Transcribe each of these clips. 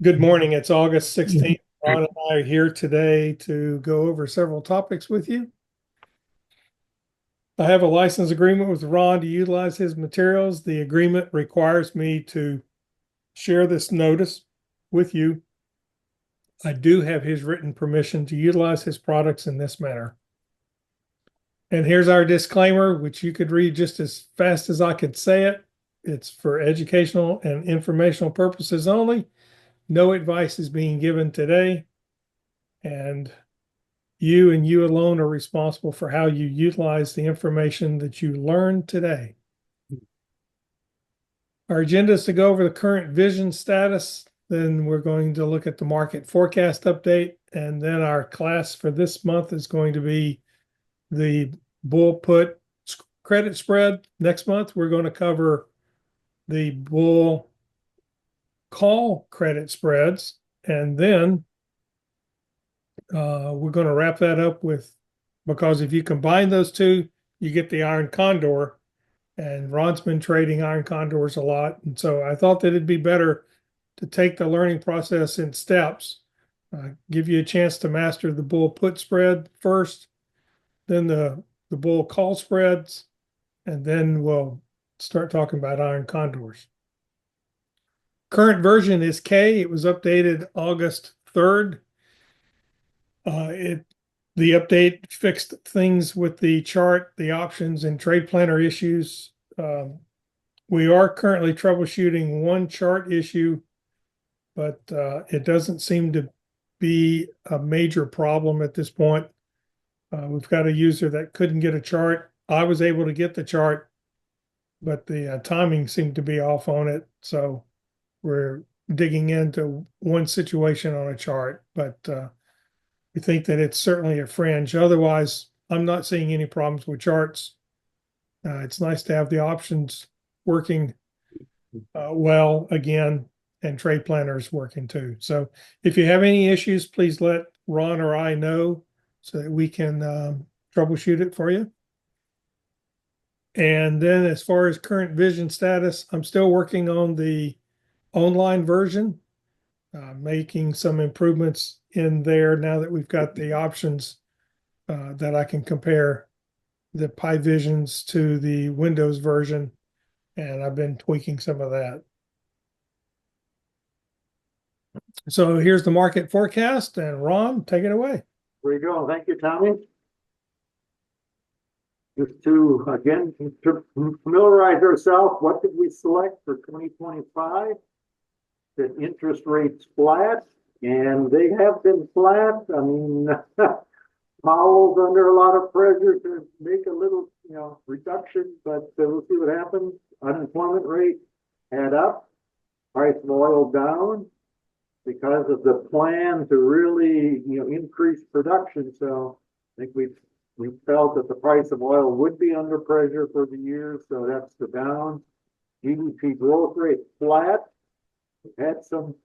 Good morning. It's August 16th. Ron and I are here today to go over several topics with you. I have a license agreement with Ron to utilize his materials. The agreement requires me to share this notice with you. I do have his written permission to utilize his products in this manner. And here's our disclaimer, which you could read just as fast as I could say it. It's for educational and informational purposes only. No advice is being given today. And you alone are responsible for how you utilize the information that you learned today. Our agenda is to go over the current vision status. Then we're going to look at the market forecast update. And then our class for this month is going to be the bull put credit spread. Next month, we're going to cover the bull call credit spreads. And then we're going to wrap that up with, because if you combine those two, you get the iron condor. And Ron's been trading iron condors a lot. And so I thought that it'd be better to take the learning process in steps, give you a chance to master the bull put spread first, then the bull call spreads, and then we'll start talking about iron condors. Current version is K. It was updated August 3rd. The update fixed things with the chart, the options, and trade planner issues. We are currently troubleshooting one chart issue, but it doesn't seem to be a major problem at this point. We've got a user that couldn't get a chart. I was able to get the chart, but the timing seemed to be off on it. So we're digging into one situation on a chart, but we think that it's certainly a fringe. Otherwise, I'm not seeing any problems with charts. It's nice to have the options working well again, and trade planners working too. So if you have any issues, please let Ron or I know so that we can troubleshoot it for you. And then as far as current vision status, I'm still working on the online version, making some improvements in there now that we've got the options that I can compare the Pi Visions to the Windows version. And I've been tweaking some of that. So here's the market forecast, and Ron, take it away. There you go. Thank you, Tommy. Just to, again, to familiarize ourselves, what did we select for 2025? The interest rates flat, and they have been flat. I mean, Powell's under a lot of pressure to make a little, reduction, but we'll see what happens. Unemployment rate head up, price of oil down because of the plan to really, increase production. So I think we felt that the price of oil would be under pressure for the year, so that's the down. GDP growth rate flat. Had some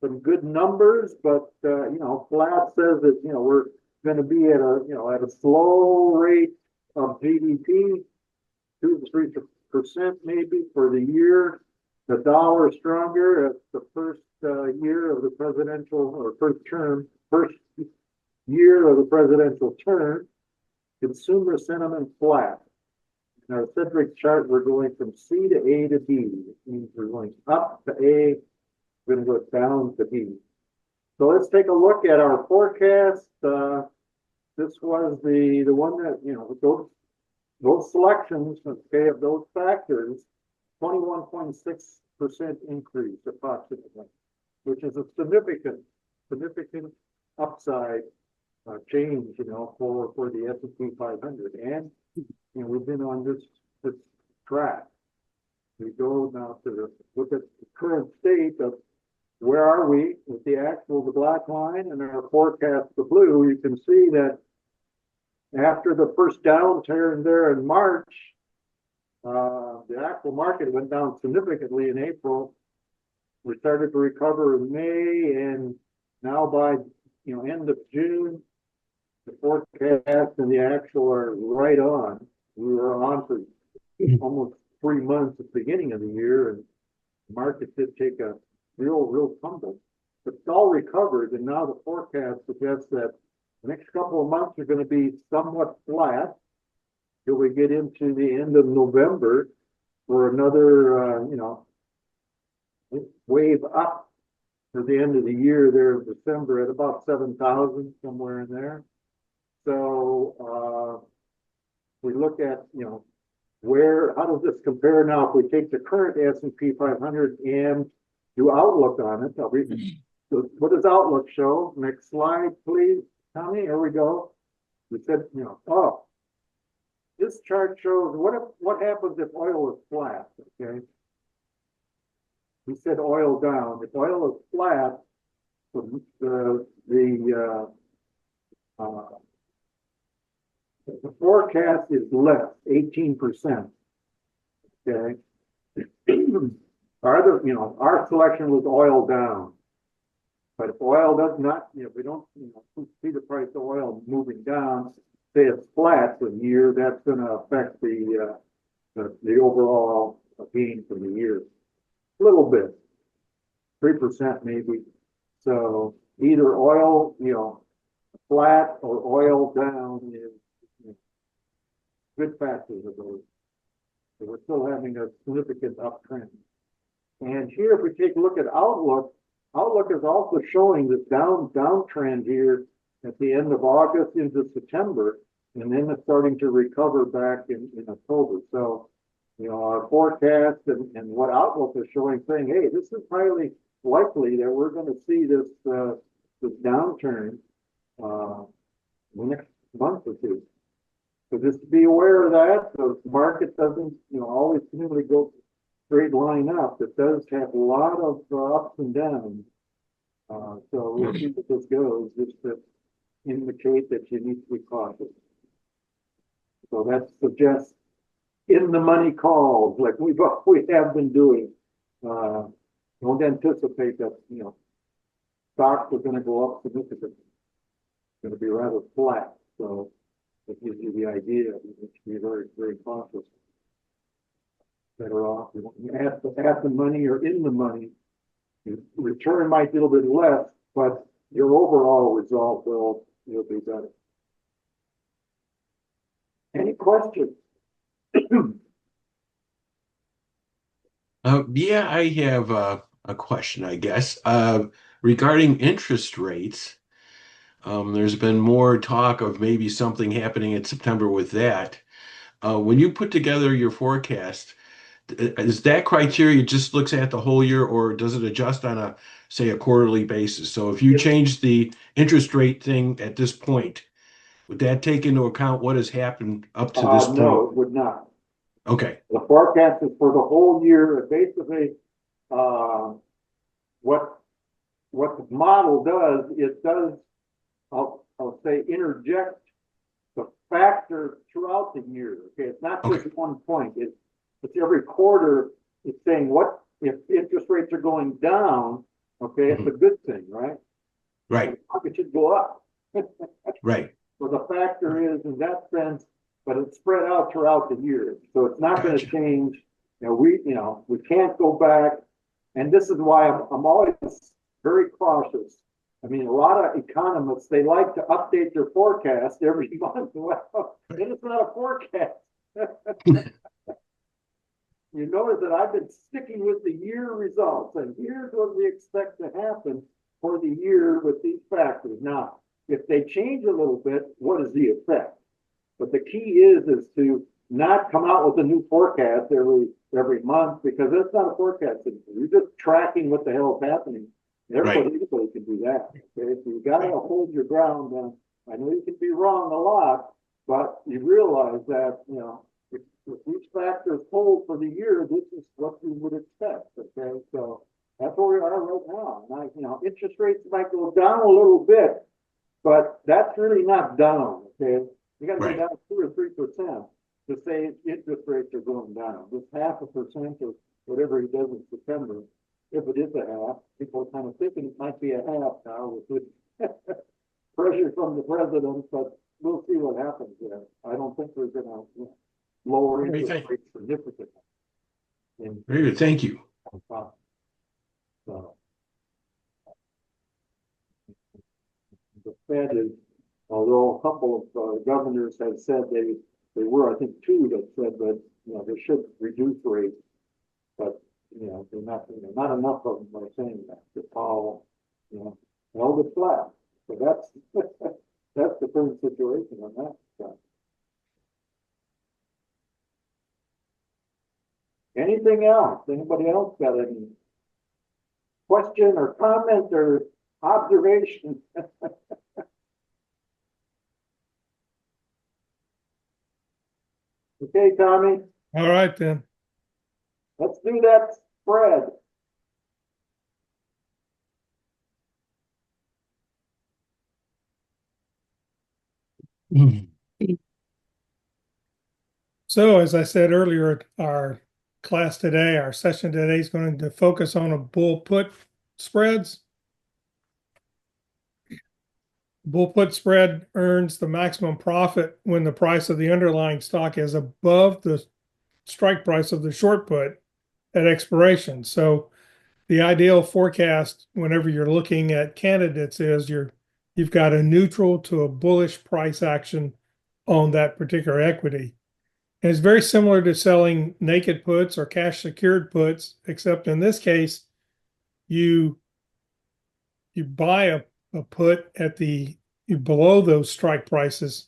good numbers, but flat says that we're going to be at a slow rate of GDP, 2 to 3% maybe for the year. The dollar stronger at the first year of the presidential or first year of the presidential term. Consumer sentiment flat. In our centric chart, we're going from C to A to B. It means we're going up to A, we're going to go down to B. So let's take a look at our forecast. This was the one that, those selections, okay, of those factors, 21.6% increase approximately, which is a significant upside change, for the S&P 500. And we've been on this track. We go now to look at the current state of where are we with the actual, the black line, and our forecast, the blue. You can see that after the first downturn there in March, the actual market went down significantly in April. We started to recover in May, and now by end of June, the forecast and the actual are right on. We were on for almost 3 months at the beginning of the year, and the market did take a real tumble. it's all recovered, and now the forecast suggests that the next couple of months are going to be somewhat flat till we get into the end of November for another, wave up to the end of the year there in December at about 7,000, somewhere in there. So we look at, how does this compare now if we take the current S&P 500 and do Outlook on it? What does Outlook show? Next slide, please, Tommy. Here we go. We said, this chart shows what happens if oil is flat, okay? We said oil down. If oil is flat, the forecast is less, 18%. Okay. Our selection was oil down. But if oil does not, we don't see the price of oil moving down, say it's flat for the year, that's going to affect the overall gain for the year. A little bit, 3% maybe. So either oil, flat or oil down is good factors of those. So we're still having a significant uptrend. And here, if we take a look at Outlook, Outlook is also showing this downtrend here at the end of August into September, and then it's starting to recover back in October. So, our forecast and what Outlook is showing, saying, hey, this is highly likely that we're going to see this downturn the next month or two. So just be aware of that. The market doesn't, always seemingly go straight line up. It does have a lot of ups and downs. So we'll see what this goes, just to indicate that you need to be cautious. So that suggests in the money calls, like we have been doing. Don't anticipate that, stocks are going to go up significantly. It's going to be rather flat. So it gives you the idea. You need to be very, very cautious. Better off. You have to have the money or in the money. Your return might be a little bit less, but your overall result will be better. Any questions? Yeah, I have a question, I guess, regarding interest rates. There's been more talk of maybe something happening in September with that. When you put together your forecast, is that criteria just looks at the whole year, or does it adjust on say, a quarterly basis? So if you change the interest rate thing at this point, would that take into account what has happened up to this point? No, it would not. Okay. The forecast is for the whole year. Basically, what the model does, it does, I'll say, interject the factor throughout the year. Okay, it's not just one point. It's every quarter. It's saying what if interest rates are going down. Okay, it's a good thing, right? Right. It should go up. Right. So the factor is in that sense, but it's spread out throughout the year. So it's not going to change. We can't go back. And this is why I'm always very cautious. I mean, a lot of economists, they like to update their forecast every month. Well, then it's not a forecast. You notice that I've been sticking with the year results, and here's what we expect to happen for the year with these factors. Now, if they change a little bit, what is the effect? But the key is to not come out with a new forecast every month, because that's not a forecast. You're just tracking what the hell is happening. Everybody can do that. Okay, so you got to hold your ground. I know you can be wrong a lot, but you realize that if these factors hold for the year, this is what you would expect. Okay, so that's where we are right now. And interest rates might go down a little bit, but that's really not down. Okay, you got to go down 2 or 3% to say interest rates are going down. Just 0.5% or whatever he does in September. If it is a half, people are kind of thinking it might be a half now with pressure from the president, but we'll see what happens there. I don't think we're going to lower interest rates significantly. Very good. Thank you. So, Fed is, although a couple of governors have said they were, I think two that said that, they should reduce rates, but, they're not, not enough of them are saying that. The Powell, held it flat. So that's, that's the current situation on that side. Anything else? Anybody else got any question or comment or observation? Okay, Tommy, All right, then. let's do that spread. So as I said earlier, our class today, our session today is going to focus on a bull put spreads. Bull put spread earns the maximum profit when the price of the underlying stock is above the strike price of the short put at expiration. So the ideal forecast whenever you're looking at candidates is you've got a neutral to a bullish price action on that particular equity. And it's very similar to selling naked puts or cash secured puts, except in this case, you buy a put at below those strike prices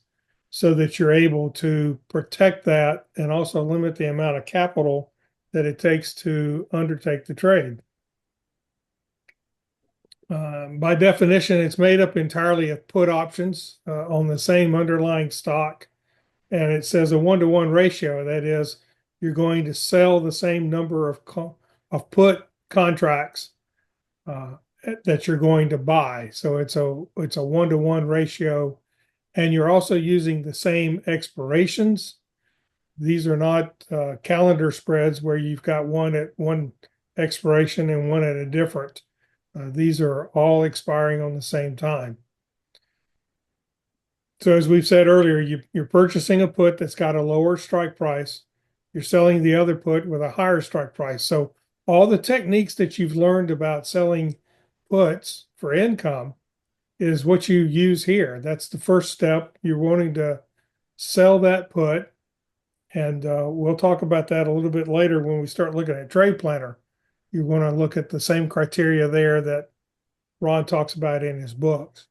so that you're able to protect that and also limit the amount of capital that it takes to undertake the trade. By definition, it's made up entirely of put options on the same underlying stock. And it says a 1-to-1 ratio. That is, you're going to sell the same number of put contracts that you're going to buy. So it's a 1-to-1 ratio. And you're also using the same expirations. These are not calendar spreads where you've got one at one expiration and one at a different. These are all expiring on the same time. So as we've said earlier, you're purchasing a put that's got a lower strike price. You're selling the other put with a higher strike price. So all the techniques that you've learned about selling puts for income is what you use here. That's the first step. You're wanting to sell that put. And we'll talk about that a little bit later when we start looking at Trade Planner. You want to look at the same criteria there that Ron talks about in his books.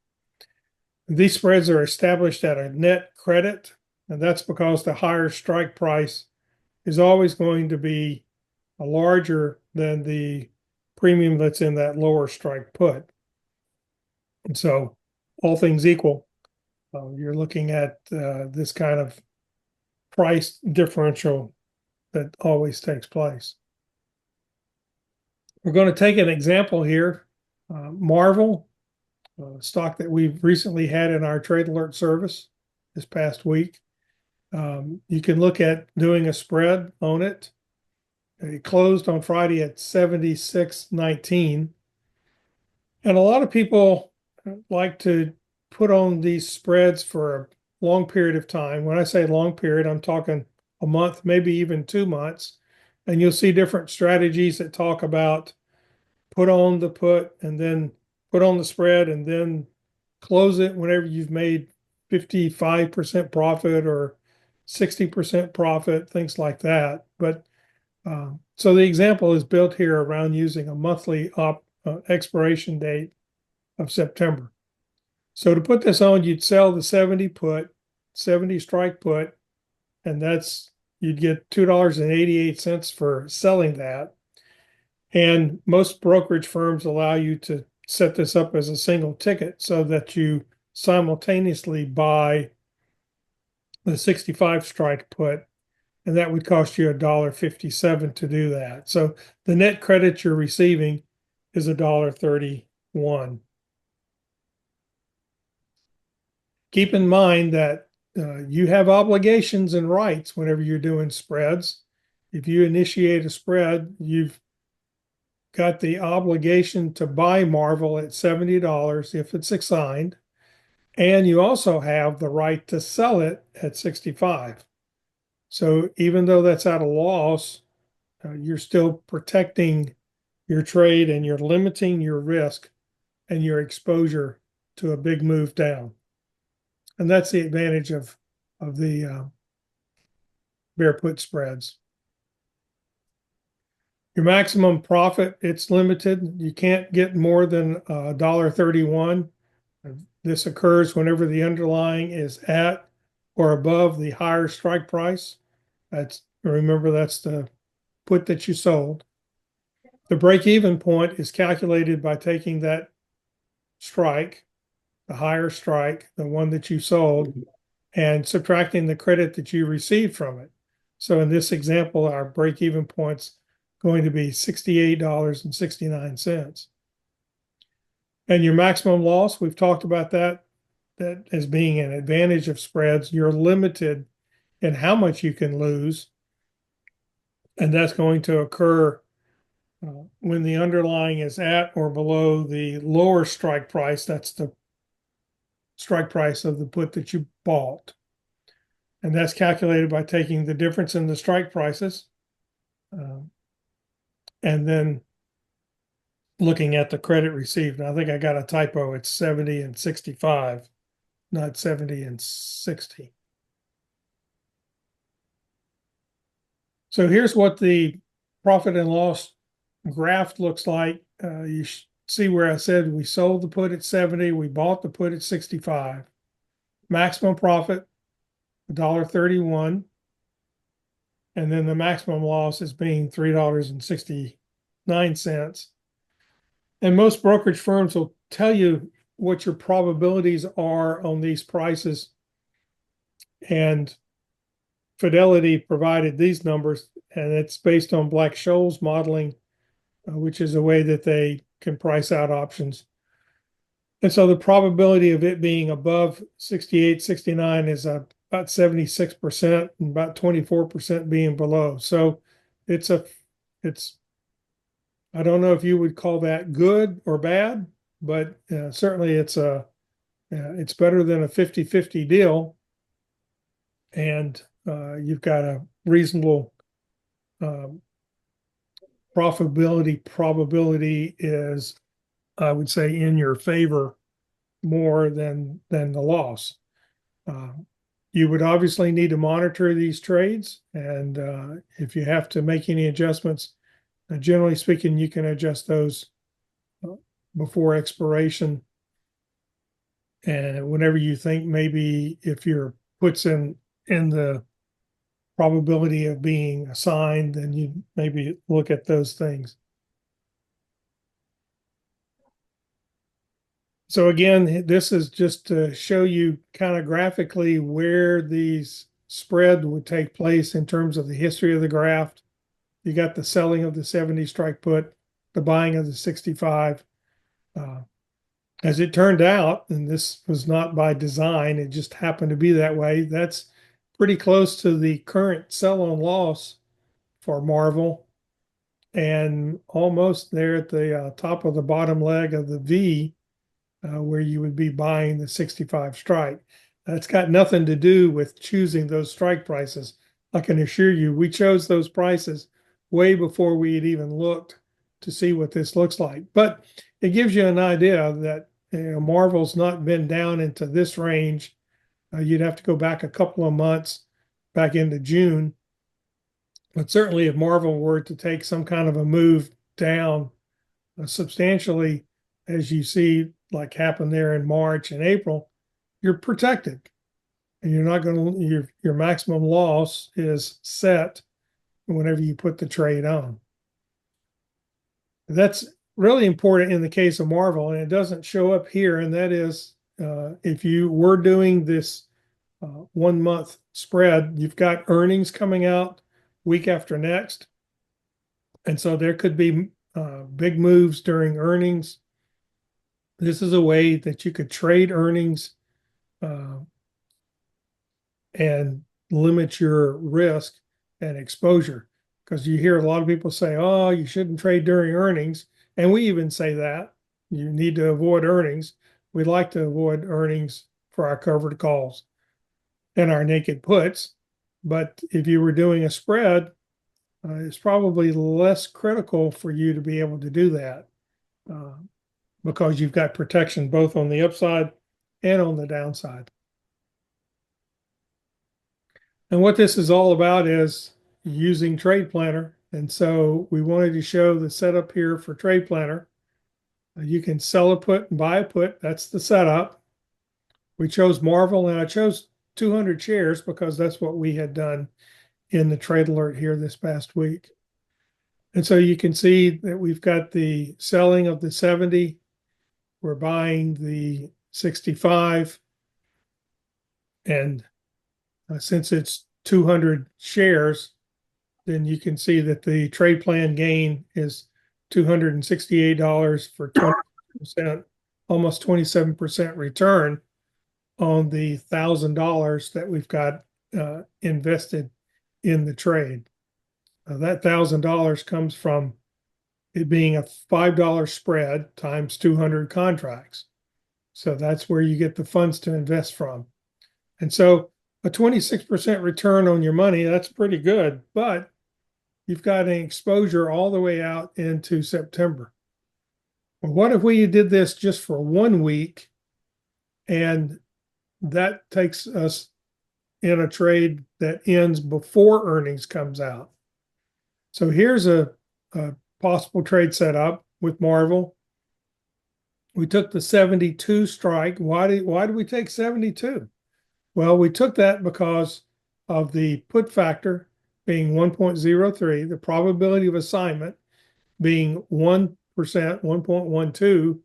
These spreads are established at a net credit, and that's because the higher strike price is always going to be larger than the premium that's in that lower strike put. And so, all things equal, you're looking at this kind of price differential that always takes place. We're going to take an example here. Marvel, stock that we've recently had in our trade alert service this past week. You can look at doing a spread on it. It closed on Friday at 76.19. And a lot of people like to put on these spreads for a long period of time. When I say long period, I'm talking a month, maybe even 2 months. And you'll see different strategies that talk about put on the put and then put on the spread and then close it whenever you've made 55% profit or 60% profit, things like that. But so the example is built here around using a monthly expiration date of September. So to put this on, you'd sell the 70 strike put, and you'd get $2.88 for selling that. And most brokerage firms allow you to set this up as a single ticket so that you simultaneously buy the 65 strike put, and that would cost you $1.57 to do that. So the net credit you're receiving is $1.31. Keep in mind that you have obligations and rights whenever you're doing spreads. If you initiate a spread, you've got the obligation to buy Marvel at $70 if it's assigned, and you also have the right to sell it at 65. So even though that's at a loss, you're still protecting your trade and you're limiting your risk and your exposure to a big move down. And that's the advantage of the bear put spreads. Your maximum profit, it's limited. You can't get more than $1.31. This occurs whenever the underlying is at or above the higher strike price. Remember, that's the put that you sold. The break-even point is calculated by taking that strike, the higher strike, the one that you sold, and subtracting the credit that you received from it. So in this example, our break-even point's going to be $68.69. And your maximum loss, we've talked about that as being an advantage of spreads. You're limited in how much you can lose, and that's going to occur when the underlying is at or below the lower strike price. That's the strike price of the put that you bought. And that's calculated by taking the difference in the strike prices and then looking at the credit received. Now, I think I got a typo. It's 70 and 65, not 70 and 60. So here's what the profit and loss graph looks like. You see where I said we sold the put at 70, we bought the put at 65. Maximum profit, $1.31. And then the maximum loss is being $3.69. And most brokerage firms will tell you what your probabilities are on these prices. And Fidelity provided these numbers, and it's based on Black-Scholes modeling, which is a way that they can price out options. And so the probability of it being above 68, 69 is about 76% and about 24% being below. So it's I don't know if you would call that good or bad, but certainly it's better than a 50-50 deal. And you've got a reasonable probability is, I would say, in your favor more than the loss. You would obviously need to monitor these trades, and if you have to make any adjustments, generally speaking, you can adjust those before expiration. And whenever you think maybe if your puts in the probability of being assigned, then you maybe look at those things. So again, this is just to show you kind of graphically where these spread would take place in terms of the history of the graph. You got the selling of the 70 strike put, the buying of the 65. As it turned out, and this was not by design, it just happened to be that way, that's pretty close to the current sell-on loss for Marvel, and almost there at the top of the bottom leg of the V, where you would be buying the 65 strike. That's got nothing to do with choosing those strike prices. I can assure you, we chose those prices way before we had even looked to see what this looks like. But it gives you an idea that Marvel's not been down into this range. You'd have to go back a couple of months, back into June. But certainly if Marvel were to take some kind of a move down substantially, as you see like happened there in March and April, you're protected. And you're not going to, your maximum loss is set whenever you put the trade on. That's really important in the case of Marvel, and it doesn't show up here, and that is if you were doing this 1 month spread, you've got earnings coming out week after next. And so there could be big moves during earnings. This is a way that you could trade earnings and limit your risk and exposure. Because you hear a lot of people say, oh, you shouldn't trade during earnings. And we even say that. You need to avoid earnings. We like to avoid earnings for our covered calls and our naked puts. But if you were doing a spread, it's probably less critical for you to be able to do that. because you've got protection both on the upside and on the downside. And what this is all about is using Trade Planner. And so we wanted to show the setup here for Trade Planner. You can sell a put and buy a put. That's the setup. We chose Marvel, and I chose 200 shares because that's what we had done in the trade alert here this past week. And so you can see that we've got the selling of the 70. We're buying the 65. And since it's 200 shares, then you can see that the trade plan gain is $268 for 20%, almost 27% return on the $1,000 that we've got invested in the trade. That $1,000 comes from it being a $5 spread times 200 contracts. So that's where you get the funds to invest from. And so a 26% return on your money, that's pretty good, but you've got an exposure all the way out into September. Well, what if we did this just for 1 week, and that takes us in a trade that ends before earnings comes out? So here's a possible trade setup with Marvel. We took the 72 strike. Why do we take 72? Well, we took that because of the put factor being 1.03, the probability of assignment being 1%, 1.12,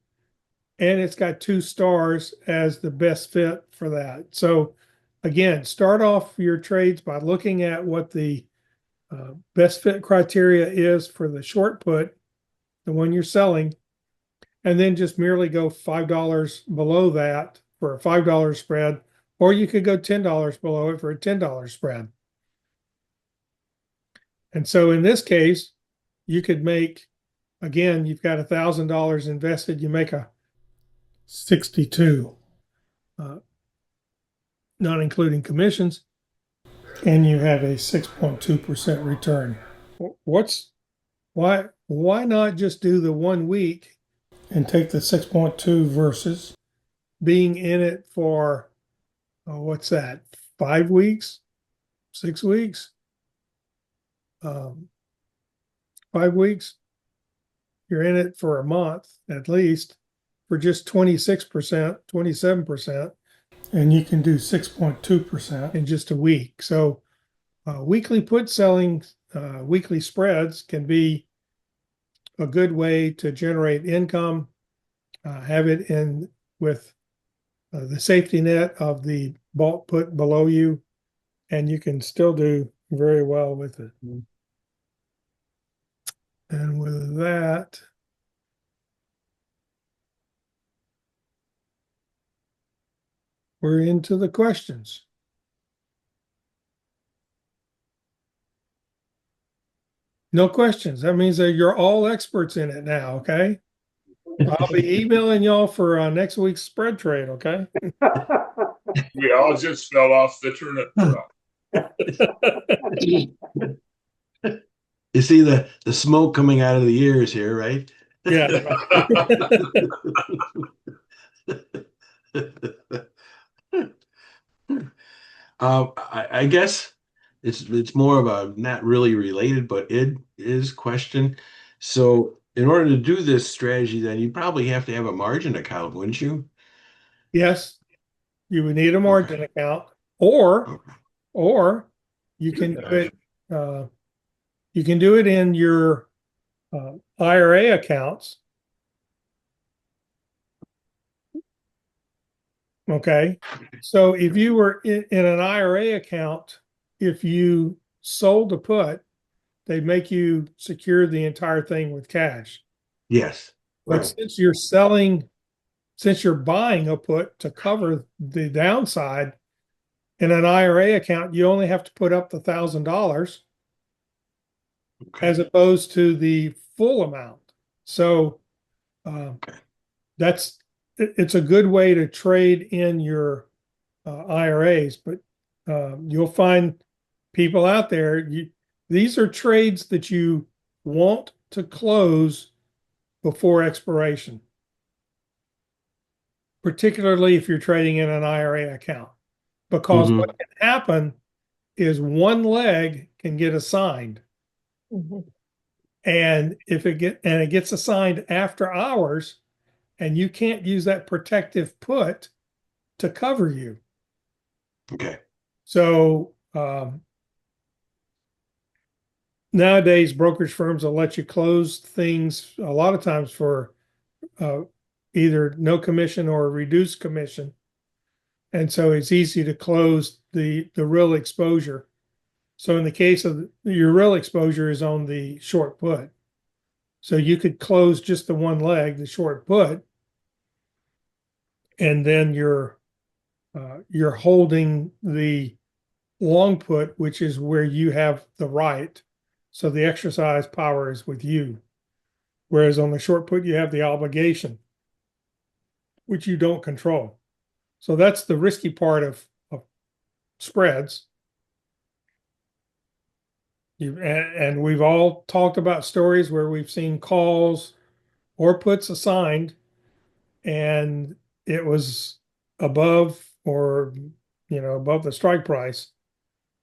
and it's got 2 stars as the best fit for that. So again, start off your trades by looking at what the best fit criteria is for the short put, the one you're selling, and then just merely go $5 below that for a $5 spread, or you could go $10 below it for a $10 spread. And so in this case, you could make, again, you've got $1,000 invested, you make a 62, not including commissions, and you have a 6.2% return. Why not just do the 1 week and take the 6.2 versus being in it for, what's that, 5 weeks, 6 weeks, 5 weeks? You're in it for a month at least for just 26%, 27%, and you can do 6.2% in just a week. So weekly put selling, weekly spreads can be a good way to generate income, have it in with the safety net of the bulk put below you, and you can still do very well with it. And with that, we're into the questions. No questions. That means that you're all experts in it now, okay? I'll be emailing y'all for next week's spread trade, okay? We all just fell off the turnip truck. You see the smoke coming out of the ears here, right? Yeah. I guess it's more of a not really related, but it is question. So in order to do this strategy, then you probably have to have a margin account, wouldn't you? Yes, you would need a margin account, or you can do it. You can do it in your IRA accounts. Okay, so if you were in an IRA account, if you sold a put, they make you secure the entire thing with cash. Yes. But since you're selling, since you're buying a put to cover the downside in an IRA account, you only have to put up the $1,000 as opposed to the full amount. So it's a good way to trade in your IRAs, but you'll find people out there. These are trades that you want to close before expiration. particularly if you're trading in an IRA account, because Mhm. what can happen is one leg can get assigned. And if it gets assigned after hours, and you can't use that protective put to cover you. Okay. So nowadays, brokerage firms will let you close things a lot of times for either no commission or reduced commission. And so it's easy to close the real exposure. So in the case of your real exposure is on the short put. So you could close just the one leg, the short put, and then you're holding the long put, which is where you have the right. So the exercise power is with you. Whereas on the short put, you have the obligation, which you don't control. So that's the risky part of spreads. And we've all talked about stories where we've seen calls or puts assigned and it was above or above the strike price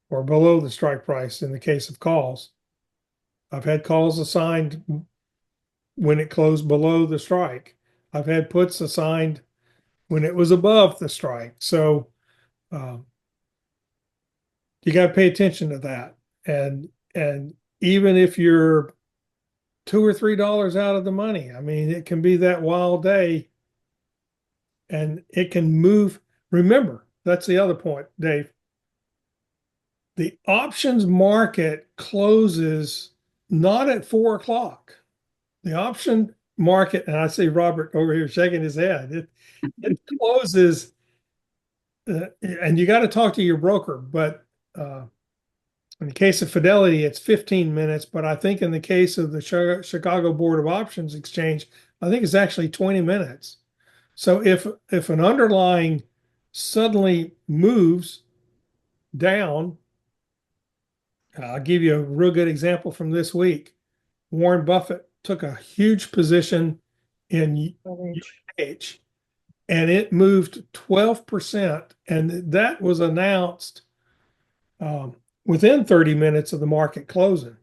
or below the strike price in the case of calls. I've had calls assigned when it closed below the strike. I've had puts assigned when it was above the strike. So um, you got to pay attention to that. And even if you're $2 or $3 out of the money, I mean, it can be that wild day, and it can move. Remember, that's the other point, Dave. The options market closes not at 4 o'clock. The option market, and I see Robert over here shaking his head. It closes, and you got to talk to your broker. But in the case of Fidelity, it's 15 minutes. But I think in the case of the Chicago Board of Options Exchange, I think it's actually 20 minutes. So if an underlying suddenly moves down, I'll give you a real good example from this week. Warren Buffett took a huge position in UH and it moved 12%. And that was announced within 30 minutes of the market closing.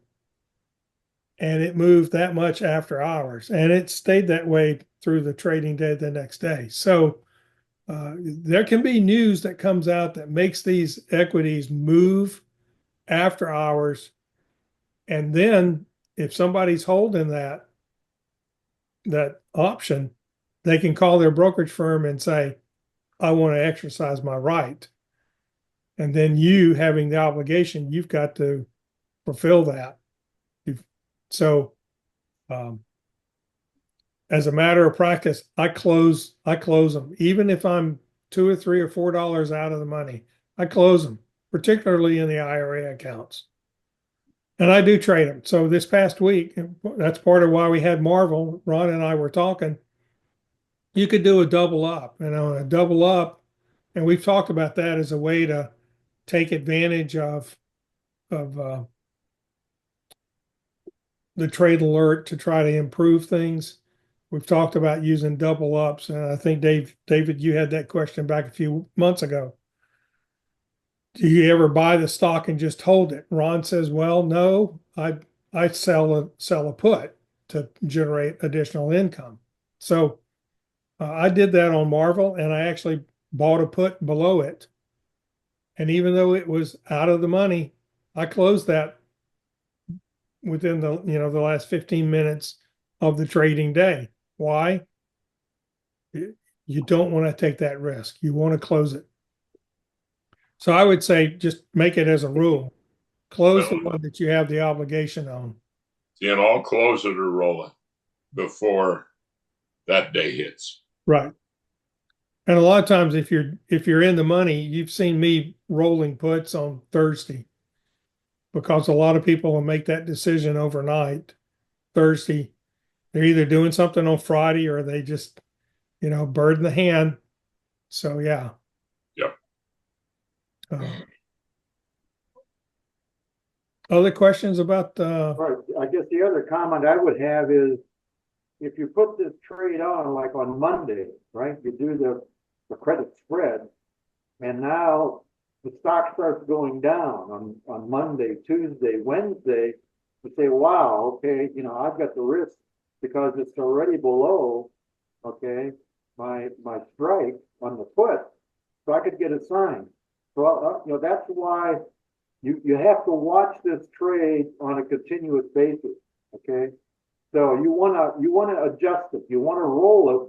And it moved that much after hours. And it stayed that way through the trading day the next day. So there can be news that comes out that makes these equities move after hours. And then if somebody's holding that option, they can call their brokerage firm and say, I want to exercise my right. And then you having the obligation, you've got to fulfill that. So as a matter of practice, I close them. Even if I'm $2 or $3 or $4 out of the money, I close them, particularly in the IRA accounts. And I do trade them. So this past week, that's part of why we had Marvel. Ron and I were talking. You could do a double up, a double up, and we've talked about that as a way to take advantage of the trade alert to try to improve things. We've talked about using double ups, and I think David, you had that question back a few months ago. Do you ever buy the stock and just hold it? Ron says, well, no, I sell a put to generate additional income. So I did that on Marvel, and I actually bought a put below it. And even though it was out of the money, I closed that within the last 15 minutes of the trading day. Why? You don't want to take that risk. You want to close it. So I would say just make it as a rule. Close the one that you have the obligation on. And I'll close it or roll it before that day hits. Right. And a lot of times if you're in the money, you've seen me rolling puts on Thursday because a lot of people will make that decision overnight. Thursday, they're either doing something on Friday or they just, bird in the hand. So yeah. Yep. Other questions about Right. I guess the other comment I would have is if you put this trade on like on Monday, right? You do the credit spread, and now the stock starts going down on Monday, Tuesday, Wednesday. You say, wow, okay, you know, I've got the risk because it's already below, okay, my strike on the put, so I could get a sign. So you know, that's why you have to watch this trade on a continuous basis, okay? So you wanna adjust it. You wanna roll it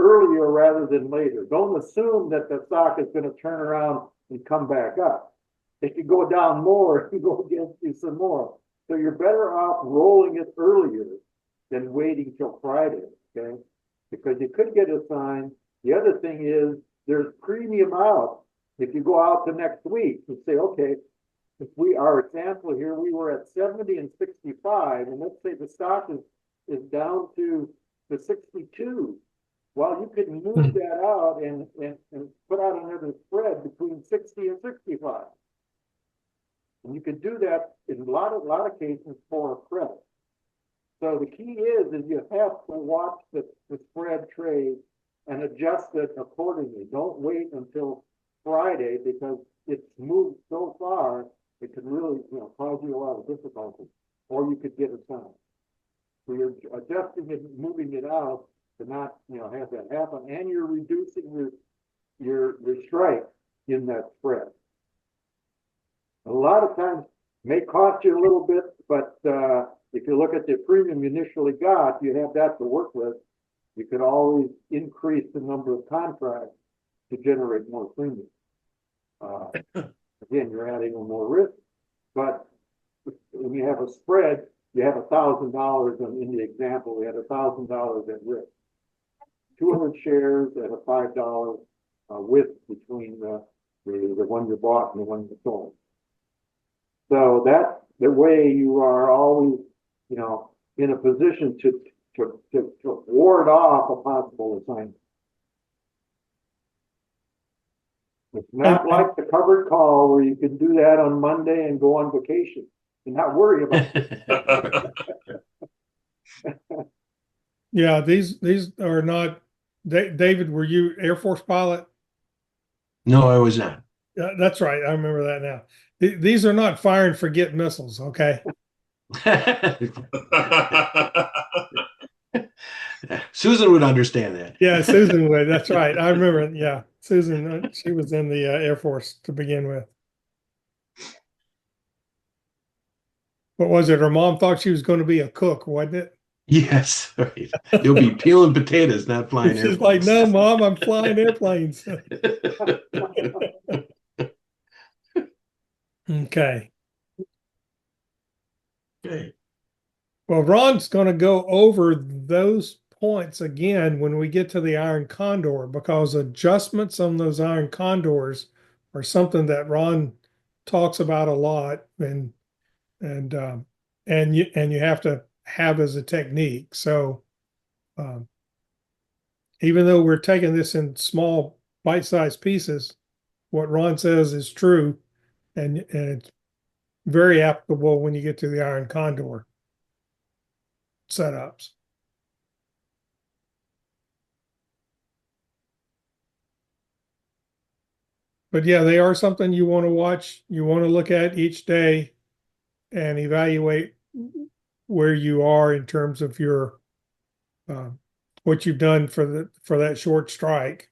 earlier rather than later. Don't assume that the stock is going to turn around and come back up. It could go down more, it could go against you some more. So you're better off rolling it earlier than waiting till Friday, okay? Because you could get a sign. The other thing is there's premium out. If you go out to next week and say, okay, if our example here, we were at 70 and 65, and let's say the stock is down to 62. Well, you could move that out and put out another spread between 60 and 65. And you can do that in a lot of cases for a credit. So the key is you have to watch the spread trade and adjust it accordingly. Don't wait until Friday because it's moved so far, it could really, you know, cause you a lot of difficulty. Or you could get a sign. So you're adjusting it, moving it out to not, you know, have that happen, and you're reducing your strike in that spread. A lot of times may cost you a little bit, but if you look at the premium you initially got, you have that to work with. You could always increase the number of contracts to generate more premium. Again, you're adding more risk, but when you have a spread, you have $1,000 in the example. We had $1,000 at risk. 200 shares at a $5 width between the one you bought and the one you sold. So that's the way you are always, you know, in a position to ward off a possible assignment. It's not like the covered call where you can do that on Monday and go on vacation and not worry about it. Yeah, these are not. David, were you Air Force pilot? No, I was not. That's right. I remember that now. These are not fire and forget missiles. Okay. Susan would understand that. Yeah, Susan would. That's right. I remember. Yeah, Susan. She was in the Air Force to begin with. What was it? Her mom thought she was going to be a cook, wasn't it? Yes, right. You'll be peeling potatoes, not flying She's airplanes. like, no, Mom, I'm flying airplanes. Okay. Okay. Well, Ron's going to go over those points again when we get to the iron condor, because adjustments on those iron condors are something that Ron talks about a lot, and you have to have as a technique. So even though we're taking this in small bite-sized pieces, what Ron says is true, and it's very applicable when you get to the iron condor setups. But yeah, they are something you want to watch. You want to look at each day and evaluate where you are in terms of your what you've done for that short strike.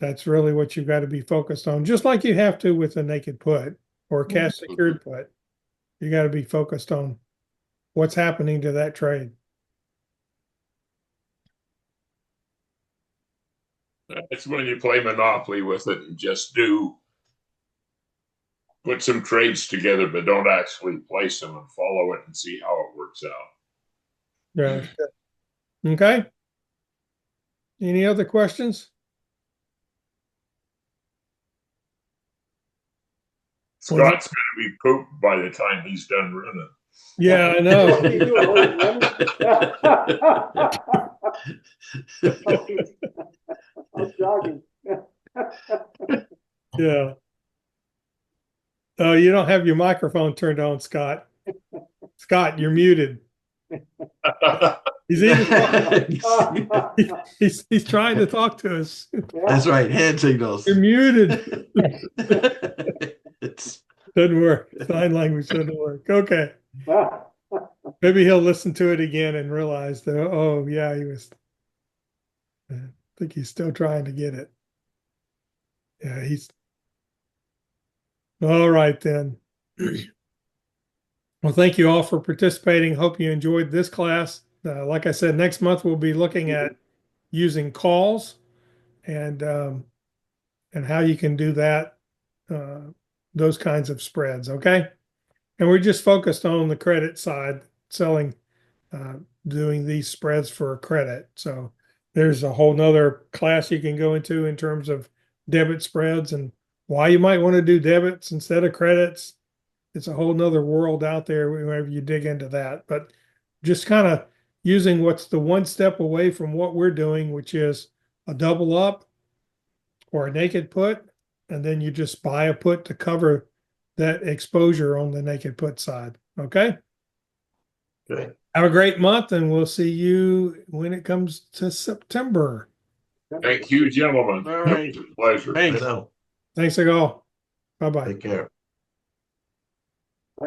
That's really what you've got to be focused on, just like you have to with a naked put or a cash secured put. You got to be focused on what's happening to that trade. It's when you play Monopoly with it and just put some trades together, but don't actually place them and follow it and see how it works out. Yeah. Okay. Any other questions? Scott's going to be pooped by the time he's done running. Yeah, I know. I'm jogging. Yeah. Oh, you don't have your microphone turned on, Scott. Scott, you're muted. He's even he's trying to talk to us. That's right, hand signals. You're muted. It's Doesn't work. Sign language doesn't work. Okay. Maybe he'll listen to it again and realize that, oh, yeah, he was. I think he's still trying to get it. Yeah, he's. All right, then. Well, thank you all for participating. Hope you enjoyed this class. Like I said, next month we'll be looking at using calls and how you can do that, those kinds of spreads. Okay. And we're just focused on the credit side, selling, doing these spreads for credit. So there's a whole nother class you can go into in terms of debit spreads and why you might want to do debits instead of credits. It's a whole nother world out there whenever you dig into that. But just kind of using what's the one step away from what we're doing, which is a double up or a naked put, and then you just buy a put to cover that exposure on the naked put side. Okay. good. Have a great month, and we'll see you when it comes to September. Thank you, gentlemen. All right. It was a pleasure. Thanks. Thanks, all. Bye bye. Take care.